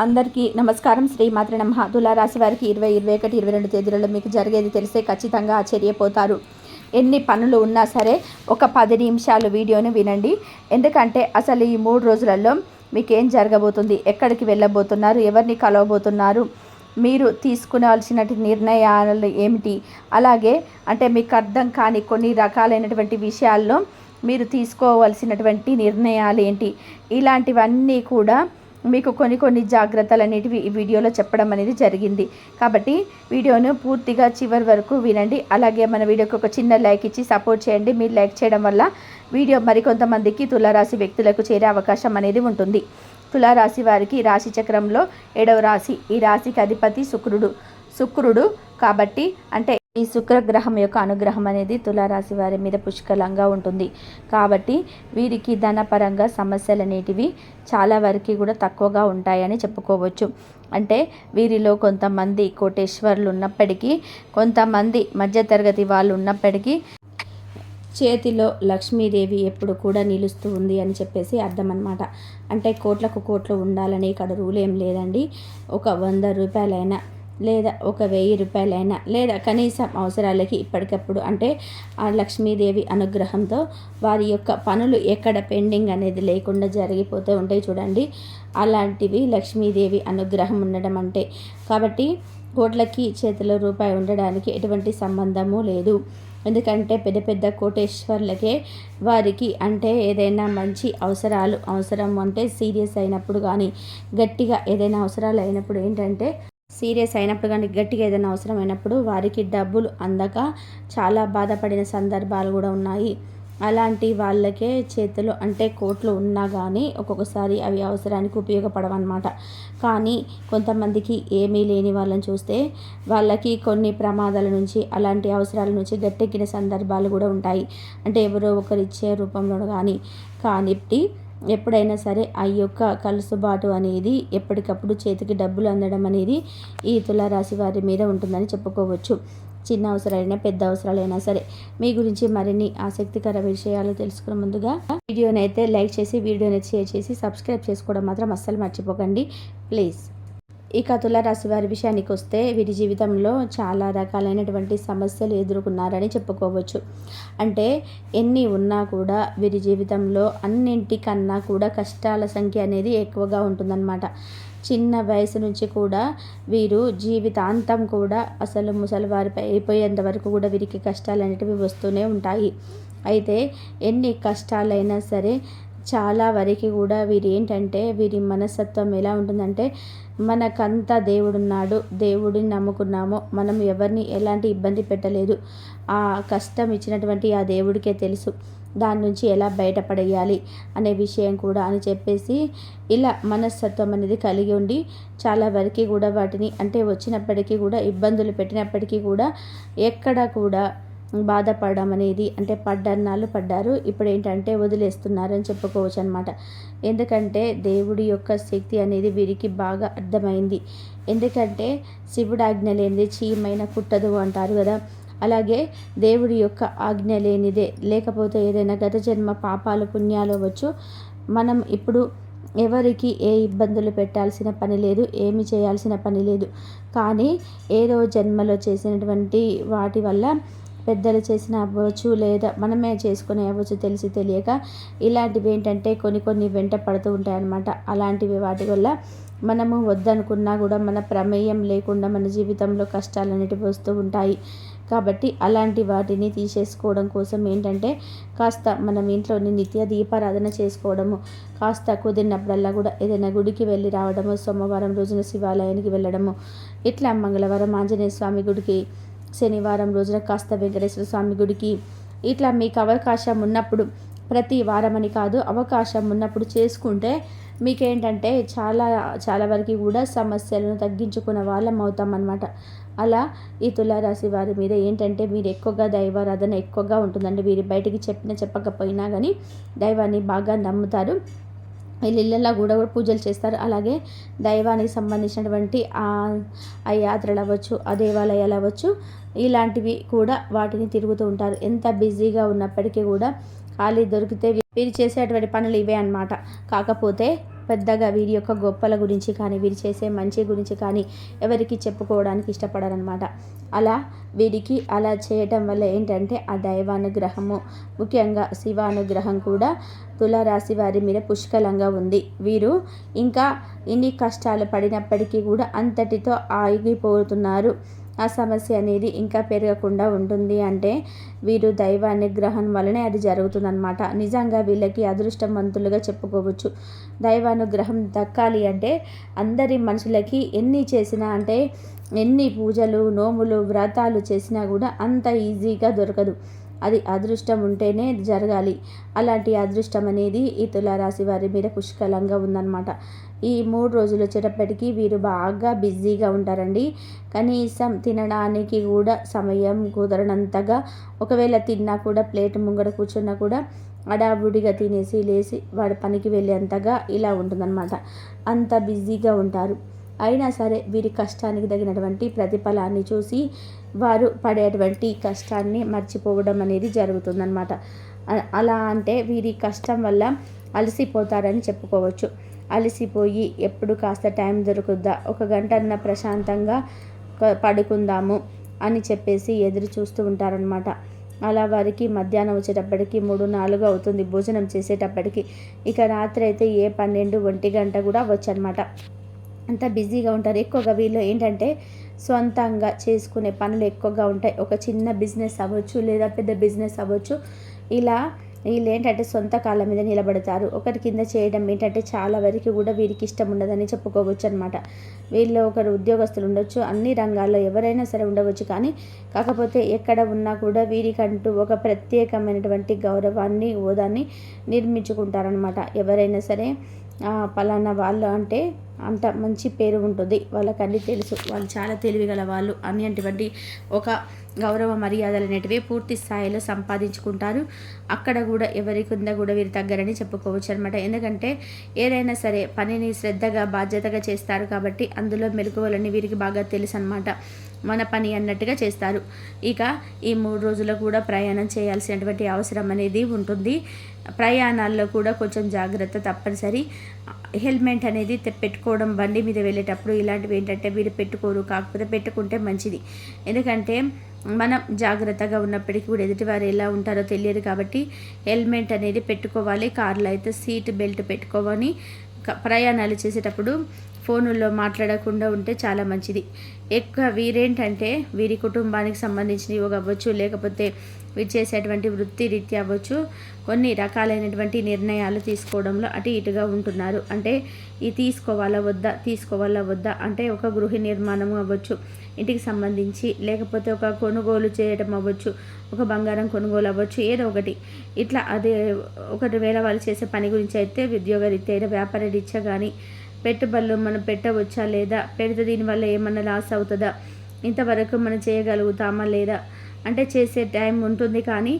అందరికీ నమస్కారం. శ్రీమాత్రే నమః. తులారాశి వారికి 20, 21, 22 తేదీలలో మీకు జరిగేది తెలిస్తే ఖచ్చితంగా ఆశ్చర్యపోతారు. ఎన్ని పనులు ఉన్నా సరే ఒక 10 నిమిషాలు వీడియోని వినండి. ఎందుకంటే అసలు ఈ 3 రోజులలో మీకు ఏం జరగబోతుంది, ఎక్కడికి వెళ్ళబోతున్నారు, ఎవరిని కలవబోతున్నారు, మీరు తీసుకునాల్సిన నిర్ణయాలు ఏమిటి, అలాగే అంటే మీకు అర్థం కాని కొన్ని రకాలైనటువంటి విషయాల్లో మీరు తీసుకోవాల్సినటువంటి నిర్ణయాలు ఏంటి, ఇలాంటివన్నీ కూడా మీకు కొన్ని జాగ్రత్తలు అనేటివి ఈ వీడియోలో చెప్పడం అనేది జరిగింది. కాబట్టి వీడియోను పూర్తిగా చివరి వరకు వినండి. అలాగే మన వీడియోకి ఒక చిన్న లైక్ ఇచ్చి సపోర్ట్ చేయండి. మీరు లైక్ చేయడం వల్ల వీడియో మరికొంతమందికి తులారాశి వ్యక్తులకు చేరే అవకాశం అనేది ఉంటుంది. తులారాశి వారికి రాశి చక్రంలో 7వ రాశి, ఈ రాశికి అధిపతి శుక్రుడు కాబట్టి అంటే ఈ శుక్రగ్రహం యొక్క అనుగ్రహం అనేది తులారాశి వారి మీద పుష్కలంగా ఉంటుంది. కాబట్టి వీరికి ధనపరంగా సమస్యలు అనేటివి చాలా వరకు కూడా తక్కువగా ఉంటాయని చెప్పుకోవచ్చు. అంటే వీరిలో కొంతమంది కోటేశ్వర్లు ఉన్నప్పటికీ, కొంతమంది మధ్యతరగతి వాళ్ళు ఉన్నప్పటికీ చేతిలో లక్ష్మీదేవి ఎప్పుడు కూడా నిలుస్తూ ఉంది అని చెప్పేసి అర్థం అన్నమాట. అంటే కోట్లు ఉండాలని ఇక్కడ రూల్ ఏం లేదండి. ఒక 100 రూపాయలైనా లేదా ఒక 1000 రూపాయలైనా లేదా కనీసం అవసరాలకి ఇప్పటికప్పుడు అంటే ఆ లక్ష్మీదేవి అనుగ్రహంతో వారి యొక్క పనులు ఎక్కడ పెండింగ్ అనేది లేకుండా జరిగిపోతూ ఉంటాయి చూడండి. అలాంటివి లక్ష్మీదేవి అనుగ్రహం ఉండడం అంటే. కాబట్టి కోట్లకి చేతిలో రూపాయి ఉండడానికి ఎటువంటి సంబంధము లేదు. ఎందుకంటే పెద్ద కోటేశ్వర్లకే వారికి అంటే ఏదైనా మంచి అవసరం అంటే సీరియస్ అయినప్పుడు కానీ గట్టిగా ఏదైనా అవసరాలు అయినప్పుడు ఏంటంటే సీరియస్ అయినప్పుడు కానీ గట్టిగా ఏదైనా అవసరమైనప్పుడు వారికి డబ్బులు అందక చాలా బాధపడిన సందర్భాలు కూడా ఉన్నాయి. అలాంటి వాళ్ళకే చేతిలో అంటే కోట్లు ఉన్నా కానీ ఒక్కొక్కసారి అవి అవసరానికి ఉపయోగపడవన్నమాట. కానీ కొంతమందికి ఏమీ లేని వాళ్ళని చూస్తే వాళ్ళకి కొన్ని ప్రమాదాల నుంచి అలాంటి అవసరాల నుంచి గట్టెక్కిన సందర్భాలు కూడా ఉంటాయి. అంటే ఎవరో ఒకరు ఇచ్చే రూపంలో కానీ ఎప్పుడైనా సరే ఆ యొక్క కలుసుబాటు అనేది ఎప్పటికప్పుడు చేతికి డబ్బులు అందడం అనేది ఈ తులారాశి వారి మీద ఉంటుందని చెప్పుకోవచ్చు. చిన్న అవసరాలైనా పెద్ద అవసరాలైనా సరే. మీ గురించి మరిన్ని ఆసక్తికర విషయాలు తెలుసుకునే ముందుగా వీడియోని అయితే లైక్ చేసి వీడియోని షేర్ చేసి సబ్స్క్రైబ్ చేసుకోవడం మాత్రం అస్సలు మర్చిపోకండి ప్లీజ్. ఇక తులారాశి వారి విషయానికి వస్తే వీరి జీవితంలో చాలా రకాలైనటువంటి సమస్యలు ఎదుర్కొన్నారని చెప్పుకోవచ్చు. అంటే ఎన్ని ఉన్నా కూడా వీరి జీవితంలో అన్నింటికన్నా కూడా కష్టాల సంఖ్య అనేది ఎక్కువగా ఉంటుందన్నమాట. చిన్న వయసు నుంచి కూడా వీరు జీవితాంతం కూడా అసలు ముసలివారిపై అయిపోయేంత వరకు కూడా వీరికి కష్టాలు అనేటివి వస్తూనే ఉంటాయి. అయితే ఎన్ని కష్టాలైనా సరే చాలా వరకు కూడా వీరి మనస్తత్వం ఎలా ఉంటుందంటే మనకంతా దేవుడున్నాడు, దేవుడిని నమ్ముకున్నాము, మనం ఎవరిని ఎలాంటి ఇబ్బంది పెట్టలేదు, ఆ కష్టం ఇచ్చినటువంటి ఆ దేవుడికే తెలుసు, దాని నుంచి ఎలా బయటపడేయాలి అనే విషయం కూడా అని చెప్పేసి ఇలా మనస్తత్వం అనేది కలిగి ఉండి చాలా వరకు కూడా వాటిని అంటే వచ్చినప్పటికీ కూడా ఇబ్బందులు పెట్టినప్పటికీ కూడా ఎక్కడ కూడా బాధపడడం అనేది అంటే పడ్డన్నాళ్ళు పడ్డారు, ఇప్పుడు ఏంటంటే వదిలేస్తున్నారని చెప్పుకోవచ్చు అనమాట. ఎందుకంటే దేవుడి యొక్క శక్తి అనేది వీరికి బాగా అర్థమైంది. ఎందుకంటే శివుడు ఆజ్ఞ లేనిది చీమైనా కుట్టదు అంటారు కదా. అలాగే దేవుడి యొక్క ఆజ్ఞ లేనిదే లేకపోతే ఏదైనా గత జన్మ పాపాలు పుణ్యాలు అవ్వచ్చు. మనం ఇప్పుడు ఎవరికి ఏ ఇబ్బందులు పెట్టాల్సిన పని లేదు, ఏమి చేయాల్సిన పని లేదు. కానీ ఏదో జన్మలో చేసినటువంటి వాటి వల్ల పెద్దలు చేసిన అవ్వచ్చు లేదా మనమే చేసుకునే అవ్వచ్చు తెలిసి తెలియక ఇలాంటివి ఏంటంటే కొన్ని వెంట పడుతూ ఉంటాయన్నమాట. అలాంటివి వాటి వల్ల మనము వద్దనుకున్నా కూడా మన ప్రమేయం లేకుండా మన జీవితంలో కష్టాలు అనేటివి వస్తూ ఉంటాయి. కాబట్టి అలాంటి వాటిని తీసేసుకోవడం కోసం ఏంటంటే కాస్త మనం ఇంట్లోని నిత్య దీపారాధన చేసుకోవడము, కాస్త కుదిరినప్పుడల్లా కూడా ఏదైనా గుడికి వెళ్ళి రావడము, సోమవారం రోజున శివాలయానికి వెళ్ళడము, ఇట్లా మంగళవారం ఆంజనేయ స్వామి గుడికి, శనివారం రోజున కాస్త వెంకటేశ్వర స్వామి గుడికి, ఇట్లా మీకు అవకాశం ఉన్నప్పుడు ప్రతి వారం అని కాదు అవకాశం ఉన్నప్పుడు చేసుకుంటే మీకేంటంటే చాలా వరకు కూడా సమస్యలను తగ్గించుకునే వాళ్ళం అవుతాం అన్నమాట. అలా ఈ తులారాశి వారి మీద ఏంటంటే మీరు ఎక్కువగా దైవారాధన ఎక్కువగా ఉంటుందండి. వీరి బయటికి చెప్పకపోయినా కానీ దైవాన్ని బాగా నమ్ముతారు. ఇళ్ళల్లో కూడా పూజలు చేస్తారు. అలాగే దైవానికి సంబంధించినటువంటి ఆ యాత్రలు అవ్వచ్చు, ఆ దేవాలయాలు అవ్వచ్చు, ఇలాంటివి కూడా వాటిని తిరుగుతూ ఉంటారు. ఎంత బిజీగా ఉన్నప్పటికీ కూడా ఖాళీ దొరికితే వీరు చేసేటువంటి పనులు ఇవే అన్నమాట. కాకపోతే పెద్దగా వీరి యొక్క గొప్పల గురించి కానీ వీరు చేసే మంచి గురించి కానీ ఎవరికి చెప్పుకోవడానికి ఇష్టపడరనమాట. అలా వీరికి అలా చేయటం వల్ల ఏంటంటే ఆ దైవానుగ్రహము, ముఖ్యంగా శివానుగ్రహం కూడా తులారాశి వారి మీద పుష్కలంగా ఉంది. వీరు ఇంకా ఇన్ని కష్టాలు పడినప్పటికీ కూడా అంతటితో ఆగిపోతున్నారు. ఆ సమస్య అనేది ఇంకా పెరగకుండా ఉంటుంది అంటే వీరు దైవానుగ్రహం వలనే అది జరుగుతుందన్నమాట. నిజంగా వీళ్ళకి అదృష్టవంతులుగా చెప్పుకోవచ్చు. దైవానుగ్రహం దక్కాలి అంటే అందరి మనుషులకి ఎన్ని చేసినా అంటే ఎన్ని పూజలు, నోములు, వ్రతాలు చేసినా కూడా అంత ఈజీగా దొరకదు. అది అదృష్టం ఉంటేనే జరగాలి. అలాంటి అదృష్టం అనేది ఈ తులారాశి వారి మీద పుష్కలంగా ఉందన్నమాట. ఈ 3 రోజులు వచ్చేటప్పటికి వీరు బాగా బిజీగా ఉంటారండి. కనీసం తినడానికి కూడా సమయం కుదరనంతగా, ఒకవేళ తిన్నా కూడా ప్లేట్ ముంగడ కూర్చున్నా కూడా హడావుడిగా తినేసి లేచి వాడి పనికి వెళ్ళేంతగా ఇలా ఉంటుందన్నమాట. అంత బిజీగా ఉంటారు. అయినా సరే వీరి కష్టానికి తగినటువంటి ప్రతిఫలాన్ని చూసి వారు పడేటువంటి కష్టాన్ని మర్చిపోవడం అనేది జరుగుతుందన్నమాట. అలా అంటే వీరి కష్టం వల్ల అలసిపోతారని చెప్పుకోవచ్చు. అలసిపోయి ఎప్పుడు కాస్త టైం దొరుకుద్దా, ఒక గంటన్న ప్రశాంతంగా పడుకుందాము అని చెప్పేసి ఎదురు చూస్తూ ఉంటారనమాట. అలా వారికి మధ్యాహ్నం వచ్చేటప్పటికి 3-4 అవుతుంది భోజనం చేసేటప్పటికి. ఇక రాత్రి అయితే 12-1 గంట కూడా అవ్వచ్చనమాట. అంత బిజీగా ఉంటారు. ఎక్కువగా వీళ్ళు ఏంటంటే సొంతంగా చేసుకునే పనులు ఎక్కువగా ఉంటాయి. ఒక చిన్న బిజినెస్ అవ్వచ్చు లేదా పెద్ద బిజినెస్ అవ్వచ్చు. ఇలా వీళ్ళు ఏంటంటే సొంత కాళ్ళ మీద నిలబడతారు. ఒకరి కింద చేయడం ఏంటంటే చాలా వరకు కూడా వీరికి ఇష్టం ఉండదని చెప్పుకోవచ్చు అనమాట. వీళ్ళు ఒకరు ఉద్యోగస్తులు ఉండొచ్చు, అన్ని రంగాల్లో ఎవరైనా సరే ఉండవచ్చు. కానీ కాకపోతే ఎక్కడ ఉన్నా కూడా వీరికంటూ ఒక ప్రత్యేకమైనటువంటి గౌరవాన్ని, హోదాన్ని నిర్మించుకుంటారనమాట. ఎవరైనా సరే పలానా వాళ్ళు అంటే అంత మంచి పేరు ఉంటుంది, వాళ్ళకన్నీ తెలుసు, వాళ్ళు చాలా తెలివిగల వాళ్ళు అనేటువంటి ఒక గౌరవ మర్యాదలు అనేటివి పూర్తి స్థాయిలో సంపాదించుకుంటారు. అక్కడ కూడా ఎవరి కింద కూడా వీరు తగ్గరని చెప్పుకోవచ్చు అనమాట. ఎందుకంటే ఏదైనా సరే పనిని శ్రద్ధగా, బాధ్యతగా చేస్తారు కాబట్టి అందులో మెలకువలన్నీ వీరికి బాగా తెలుసు అనమాట. మన పని అన్నట్టుగా చేస్తారు. ఇక ఈ 3 రోజులు కూడా ప్రయాణం చేయాల్సినటువంటి అవసరం అనేది ఉంటుంది. ప్రయాణాల్లో కూడా కొంచెం జాగ్రత్త తప్పనిసరి. హెల్మెట్ అనేది పెట్టుకోవడం, బండి మీద వెళ్ళేటప్పుడు ఇలాంటివి ఏంటంటే వీరు పెట్టుకోరు. కాకపోతే పెట్టుకుంటే మంచిది. ఎందుకంటే మనం జాగ్రత్తగా ఉన్నప్పటికీ కూడా ఎదుటివారు ఎలా ఉంటారో తెలియదు కాబట్టి హెల్మెట్ అనేది పెట్టుకోవాలి. కార్లో అయితే సీట్ బెల్ట్ పెట్టుకోవాలి. ప్రయాణాలు చేసేటప్పుడు ఫోనుల్లో మాట్లాడకుండా ఉంటే చాలా మంచిది. ఎక్కువ వీరేంటంటే వీరి కుటుంబానికి సంబంధించినవి అవ్వచ్చు, లేకపోతే వీరు చేసేటువంటి వృత్తి రీత్యా అవ్వచ్చు, కొన్ని రకాలైనటువంటి నిర్ణయాలు తీసుకోవడంలో అటు ఇటుగా ఉంటున్నారు. అంటే ఇది తీసుకోవాలా వద్దా అంటే ఒక గృహ నిర్మాణం అవ్వచ్చు, ఇంటికి సంబంధించి, లేకపోతే ఒక కొనుగోలు చేయడం అవ్వచ్చు, ఒక బంగారం కొనుగోలు అవ్వచ్చు, ఏదో ఒకటి. ఇట్లా అదే ఒకటి వేరే వాళ్ళు చేసే పని గురించి అయితే ఉద్యోగరీత్యా, వ్యాపార రీత్యా కానీ పెట్టుబడులు మనం పెట్టవచ్చా లేదా, పెడితే దీనివల్ల ఏమన్నా లాస్ అవుతుందా, ఇంతవరకు మనం చేయగలుగుతామా లేదా అంటే చేసే టైం ఉంటుంది. కానీ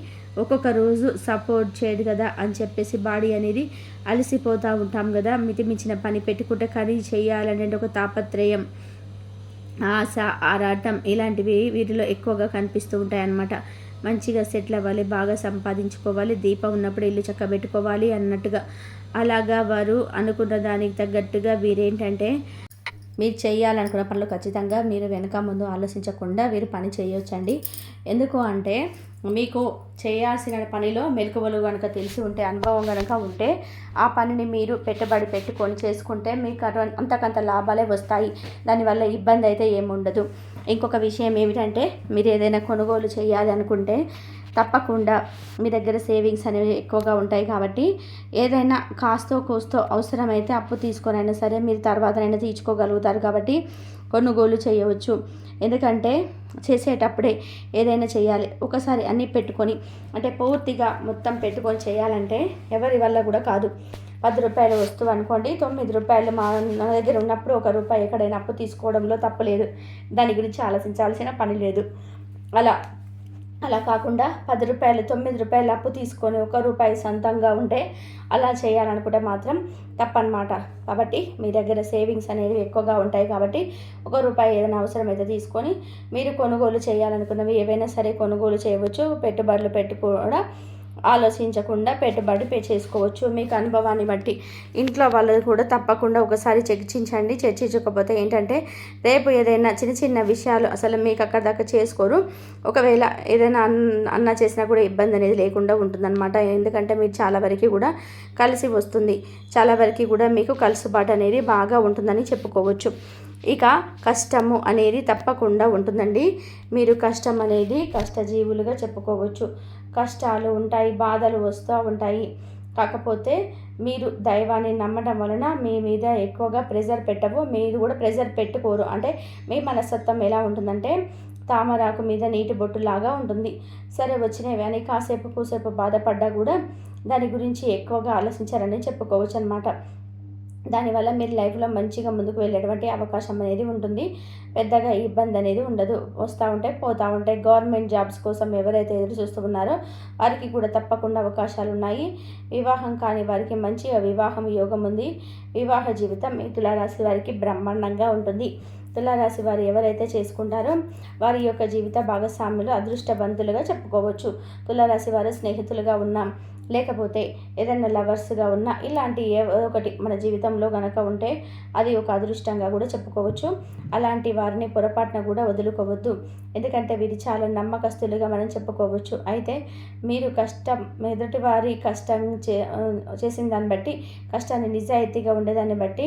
ఒక్కొక్క రోజు సపోర్ట్ చేయదు కదా అని చెప్పేసి బాడీ అనేది అలసిపోతూ ఉంటాం కదా. మితిమించిన పని పెట్టుకుంటే కానీ చేయాలనే ఒక తాపత్రయం, ఆశ, ఆరాటం ఇలాంటివి వీటిలో ఎక్కువగా కనిపిస్తూ ఉంటాయన్నమాట. మంచిగా సెటిల్ అవ్వాలి, బాగా సంపాదించుకోవాలి, దీపం ఉన్నప్పుడు ఇల్లు చక్కబెట్టుకోవాలి అన్నట్టుగా. అలాగా వారు అనుకున్న దానికి తగ్గట్టుగా వీరేంటంటే మీరు చేయాలనుకున్న పనులు ఖచ్చితంగా మీరు వెనక ముందు ఆలోచించకుండా వీరు పని చేయొచ్చండి. ఎందుకు అంటే మీకు చేయాల్సిన పనిలో మెలకువలు కనుక తెలిసి ఉంటే, అనుభవం కనుక ఉంటే ఆ పనిని మీరు పెట్టుబడి పెట్టుకొని చేసుకుంటే మీకు అంతకంత లాభాలే వస్తాయి. దానివల్ల ఇబ్బంది అయితే ఏముండదు. ఇంకొక విషయం ఏమిటంటే మీరు ఏదైనా కొనుగోలు చేయాలి అనుకుంటే తప్పకుండా మీ దగ్గర సేవింగ్స్ అనేవి ఎక్కువగా ఉంటాయి కాబట్టి ఏదైనా కాస్తో కోస్తో అవసరమైతే అప్పు తీసుకొనైనా సరే మీరు తర్వాతనైనా తీర్చుకోగలుగుతారు కాబట్టి కొనుగోలు చేయవచ్చు. ఎందుకంటే చేసేటప్పుడే ఏదైనా చేయాలి. ఒకసారి అన్నీ పెట్టుకొని అంటే పూర్తిగా మొత్తం పెట్టుకొని చేయాలంటే ఎవరి వల్ల కూడా కాదు. 10 రూపాయల వస్తువు అనుకోండి, 9 రూపాయలు మన దగ్గర ఉన్నప్పుడు 1 రూపాయి ఎక్కడైనా అప్పు తీసుకోవడంలో తప్పలేదు. దాని గురించి ఆలోచించాల్సిన పని లేదు. అలా కాకుండా 10 రూపాయలు 9 రూపాయలు అప్పు తీసుకొని 1 రూపాయి సొంతంగా ఉంటే అలా చేయాలనుకుంటే మాత్రం తప్పన్నమాట. కాబట్టి మీ దగ్గర సేవింగ్స్ అనేవి ఎక్కువగా ఉంటాయి కాబట్టి 1 రూపాయి ఏదైనా అవసరమైతే తీసుకొని మీరు కొనుగోలు చేయాలనుకున్నవి ఏవైనా సరే కొనుగోలు చేయవచ్చు. పెట్టుబడులు పెట్టి కూడా ఆలోచించకుండా పెట్టుబడి చేసుకోవచ్చు. మీకు అనుభవాన్ని బట్టి ఇంట్లో వాళ్ళు కూడా తప్పకుండా ఒకసారి చర్చించకపోతే ఏంటంటే రేపు ఏదైనా చిన్న చిన్న విషయాలు అసలు మీకు అక్కడ దాకా చేసుకోరు. ఒకవేళ ఏదైనా అన్న చేసినా కూడా ఇబ్బంది అనేది లేకుండా ఉంటుందన్నమాట. ఎందుకంటే మీరు చాలా వరకు కూడా కలిసి వస్తుంది, చాలా వరకు కూడా మీకు కలుసుబాటు అనేది బాగా ఉంటుందని చెప్పుకోవచ్చు. ఇక కష్టము అనేది తప్పకుండా ఉంటుందండి. మీరు కష్టం అనేది కష్టజీవులుగా చెప్పుకోవచ్చు. కష్టాలు ఉంటాయి, బాధలు వస్తూ ఉంటాయి. కాకపోతే మీరు దైవాన్ని నమ్మడం వలన మీ మీద ఎక్కువగా ప్రెజర్ పెట్టవు, మీరు కూడా ప్రెజర్ పెట్టుకోరు. అంటే మీ మనస్తత్వం ఎలా ఉంటుందంటే తామరాకు మీద నీటి బొట్టులాగా ఉంటుంది. సరే వచ్చినవి అని కూసేపు బాధపడ్డా కూడా దాని గురించి ఎక్కువగా ఆలోచించారని చెప్పుకోవచ్చు అనమాట. దానివల్ల మీరు లైఫ్లో మంచిగా ముందుకు వెళ్ళేటువంటి అవకాశం అనేది ఉంటుంది. పెద్దగా ఇబ్బంది అనేది ఉండదు. వస్తూ ఉంటాయి, పోతూ ఉంటాయి. గవర్నమెంట్ జాబ్స్ కోసం ఎవరైతే ఎదురు చూస్తూ ఉన్నారో వారికి కూడా తప్పకుండా అవకాశాలు ఉన్నాయి. వివాహం కాని వారికి మంచిగా వివాహం యోగం ఉంది. వివాహ జీవితం మీ తులారాశి వారికి బ్రహ్మాండంగా ఉంటుంది. తులారాశి వారు ఎవరైతే చేసుకుంటారో వారి యొక్క జీవిత భాగస్వాములు అదృష్టవంతులుగా చెప్పుకోవచ్చు. తులారాశి వారు స్నేహితులుగా ఉన్నాం, లేకపోతే ఏదైనా లవర్స్గా ఉన్నా ఇలాంటి ఒకటి మన జీవితంలో కనుక ఉంటే అది ఒక అదృష్టంగా కూడా చెప్పుకోవచ్చు. అలాంటి వారిని పొరపాటున కూడా వదులుకోవద్దు. ఎందుకంటే వీరి చాలా నమ్మకస్తులుగా మనం చెప్పుకోవచ్చు. అయితే మీరు ఎదుటి వారి కష్టం చేసిన దాన్ని బట్టి, కష్టాన్ని నిజాయితీగా ఉండేదాన్ని బట్టి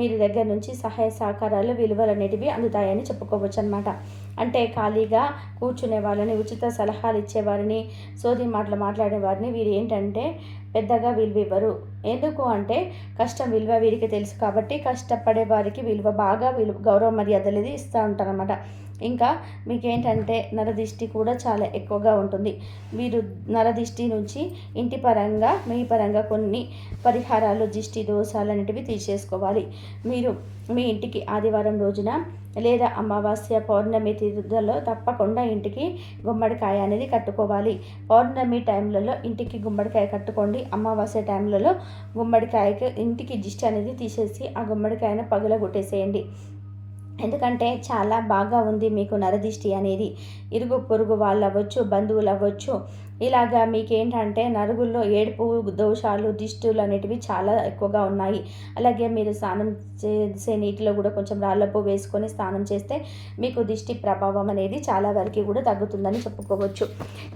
మీరు దగ్గర నుంచి సహాయ సహకారాలు విలువలు అనేటివి అందుతాయని చెప్పుకోవచ్చు అనమాట. అంటే ఖాళీగా కూర్చునే వాళ్ళని, ఉచిత సలహాలు ఇచ్చేవారిని, సోది మాటలు మాట్లాడే వారిని వీరు ఏంటంటే పెద్దగా విలువ ఇవ్వరు. ఎందుకు అంటే కష్టం విలువ వీరికి తెలుసు కాబట్టి కష్టపడే వారికి బాగా గౌరవ మర్యాదలు ఇది ఇస్తూ ఉంటారన్నమాట. ఇంకా మీకేంటంటే నరదిష్టి కూడా చాలా ఎక్కువగా ఉంటుంది. మీరు నరదిష్టి నుంచి ఇంటి పరంగా మీ పరంగా కొన్ని పరిహారాలు, దిష్టి దోషాలు అనేటివి తీసేసుకోవాలి. మీరు మీ ఇంటికి ఆదివారం రోజున లేదా అమావాస్య, పౌర్ణమి తిథులలో తప్పకుండా ఇంటికి గుమ్మడికాయ అనేది కట్టుకోవాలి. పౌర్ణమి టైంలలో ఇంటికి గుమ్మడికాయ కట్టుకోండి. అమావాస్య టైంలలో గుమ్మడికాయకి ఇంటికి దిష్టి అనేది తీసేసి ఆ గుమ్మడికాయను పగులగొట్టేసేయండి. ఎందుకంటే చాలా బాగా ఉంది మీకు నరదిష్టి అనేది. ఇరుగు పొరుగు వాళ్ళు అవ్వచ్చు, బంధువులు అవ్వచ్చు, ఇలాగా మీకేంటంటే నరుగుల్లో ఏడుపు దోషాలు, దిష్టులు అనేటివి చాలా ఎక్కువగా ఉన్నాయి. అలాగే మీరు స్నానం చేసే నీటిలో కూడా కొంచెం రాళ్ళపు వేసుకొని స్నానం చేస్తే మీకు దిష్టి ప్రభావం అనేది చాలా వరకు కూడా తగ్గుతుందని చెప్పుకోవచ్చు.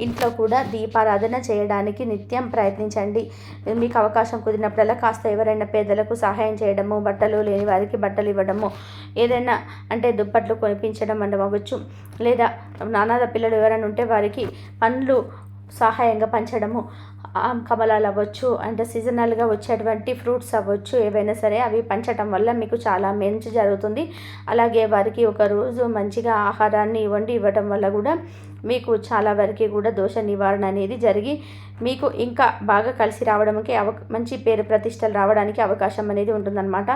ఇంట్లో కూడా దీపారాధన చేయడానికి నిత్యం ప్రయత్నించండి. మీకు అవకాశం కుదిరినప్పుడల్లా కాస్త ఎవరైనా పేదలకు సహాయం చేయడము, బట్టలు లేని వారికి బట్టలు ఇవ్వడము, ఏదైనా అంటే దుప్పట్లు కొనిపించడం అవ్వచ్చు, లేదా అనాథ పిల్లలు ఎవరైనా ఉంటే వారికి పండ్లు సహాయంగా పంచడము, కమలాలు అవ్వచ్చు, అంటే సీజనల్గా వచ్చేటువంటి ఫ్రూట్స్ అవ్వచ్చు, ఏవైనా సరే అవి పంచడం వల్ల మీకు చాలా మంచి జరుగుతుంది. అలాగే వారికి ఒక రోజు మంచిగా ఆహారాన్ని ఇవ్వడం వల్ల కూడా మీకు చాలా వరకు కూడా దోష నివారణ అనేది జరిగి మీకు ఇంకా బాగా కలిసి రావడానికి మంచి పేరు ప్రతిష్టలు రావడానికి అవకాశం అనేది ఉంటుందన్నమాట.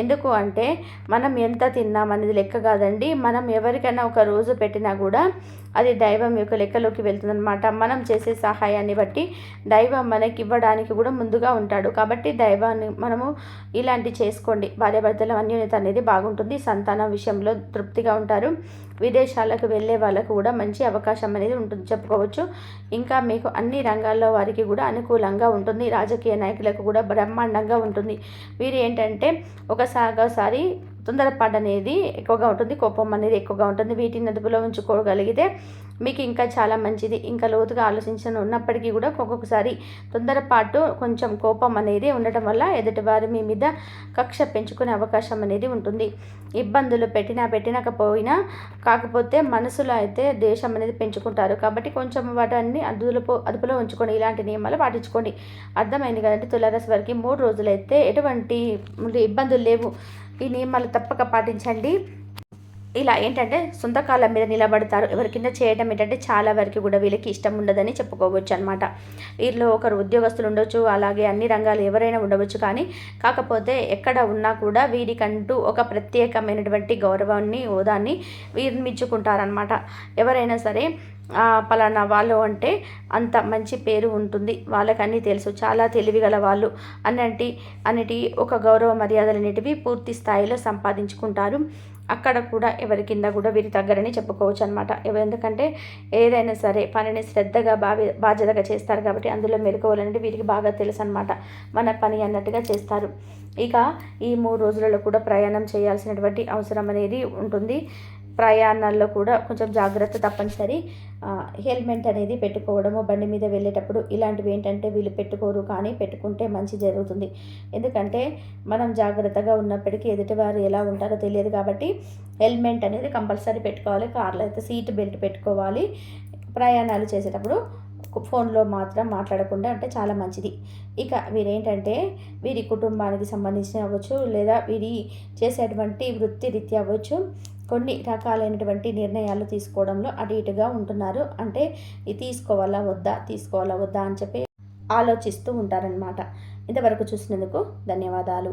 ఎందుకు అంటే మనం ఎంత తిన్నామనేది లెక్క కాదండి. మనం ఎవరికైనా ఒక రోజు పెట్టినా కూడా అది దైవం యొక్క లెక్కలోకి వెళ్తుందన్నమాట. మనం చేసే సహాయాన్ని బట్టి దైవం మనకి ఇవ్వడానికి కూడా ముందుగా ఉంటాడు. కాబట్టి దైవాన్ని మనము ఇలాంటి చేసుకోండి. భార్యాభర్తల అన్యోన్యత అనేది బాగుంటుంది. సంతానం విషయంలో తృప్తిగా ఉంటారు. విదేశాలకు వెళ్ళే వాళ్ళకు కూడా మంచి అవకాశం అనేది ఉంటుంది చెప్పుకోవచ్చు. ఇంకా మీకు అన్ని రంగాల్లో వారికి కూడా అనుకూలంగా ఉంటుంది. రాజకీయ నాయకులకు కూడా బ్రహ్మాండంగా ఉంటుంది. వీరు ఏంటంటే ఒకసారి తొందరపాటు అనేది ఎక్కువగా ఉంటుంది, కోపం అనేది ఎక్కువగా ఉంటుంది. వీటిని అదుపులో ఉంచుకోగలిగితే మీకు ఇంకా చాలా మంచిది. ఇంకా లోతుగా ఆలోచించను ఉన్నప్పటికీ కూడా ఒక్కొక్కసారి తొందరపాటు, కొంచెం కోపం అనేది ఉండటం వల్ల ఎదుటివారి మీ మీద కక్ష పెంచుకునే అవకాశం అనేది ఉంటుంది. ఇబ్బందులు పెట్టినకపోయినా కాకపోతే మనసులో అయితే దేశం అనేది పెంచుకుంటారు. కాబట్టి కొంచెం వాటిని అదుపులో ఉంచుకొని ఇలాంటి నియమాలు పాటించుకోండి. అర్థమైంది కదండి. తులారాశి వారికి 3 రోజులైతే ఎటువంటి ఇబ్బందులు లేవు. ఈ నియమాలు తప్పక పాటించండి. ఇలా ఏంటంటే సొంత కాళ్ళ మీద నిలబడతారు. ఎవరి కింద చేయడం ఏంటంటే చాలా వరకు కూడా వీళ్ళకి ఇష్టం ఉండదని చెప్పుకోవచ్చు అనమాట. వీరిలో ఒకరు ఉద్యోగస్తులు ఉండొచ్చు, అలాగే అన్ని రంగాలు ఎవరైనా ఉండవచ్చు. కానీ కాకపోతే ఎక్కడ ఉన్నా కూడా వీరికంటూ ఒక ప్రత్యేకమైనటువంటి గౌరవాన్ని, హోదాన్ని వీరు మెచ్చుకుంటారనమాట. ఎవరైనా సరే పలానా వాళ్ళు అంటే అంత మంచి పేరు ఉంటుంది, వాళ్ళకన్నీ తెలుసు, చాలా తెలివిగల వాళ్ళు అన్నిటి ఒక గౌరవ మర్యాదలన్నిటివి పూర్తి స్థాయిలో సంపాదించుకుంటారు. అక్కడ కూడా ఎవరి కింద కూడా వీరి దగ్గరని చెప్పుకోవచ్చు అనమాట. ఎందుకంటే ఏదైనా సరే పనిని శ్రద్ధగా బాధ్యతగా చేస్తారు కాబట్టి అందులో మెలకువలనేవి వీరికి బాగా తెలుసు అనమాట. మన పని అన్నట్టుగా చేస్తారు. ఇక ఈ 3 రోజులలో కూడా ప్రయాణం చేయాల్సినటువంటి అవసరం అనేది ఉంటుంది. ప్రయాణాల్లో కూడా కొంచెం జాగ్రత్త తప్పనిసరి. హెల్మెట్ అనేది పెట్టుకోవడము, బండి మీద వెళ్ళేటప్పుడు ఇలాంటివి ఏంటంటే వీళ్ళు పెట్టుకోరు, కానీ పెట్టుకుంటే మంచి జరుగుతుంది. ఎందుకంటే మనం జాగ్రత్తగా ఉన్నప్పటికీ ఎదుటివారు ఎలా ఉంటారో తెలియదు కాబట్టి హెల్మెట్ అనేది కంపల్సరీ పెట్టుకోవాలి. కార్లో అయితే సీట్ బెల్ట్ పెట్టుకోవాలి. ప్రయాణాలు చేసేటప్పుడు ఫోన్లో మాత్రం మాట్లాడకుండా అంటే చాలా మంచిది. ఇక వీరేంటంటే వీరి కుటుంబానికి సంబంధించిన అవ్వచ్చు, లేదా వీరి చేసేటువంటి వృత్తి రీత్యా అవ్వచ్చు, కొన్ని రకాలైనటువంటి నిర్ణయాలు తీసుకోవడంలో అటు ఇటుగా ఉంటున్నారు. అంటే ఇది తీసుకోవాలా వద్దా అని చెప్పి ఆలోచిస్తూ ఉంటారనమాట. ఇంతవరకు చూసినందుకు ధన్యవాదాలు.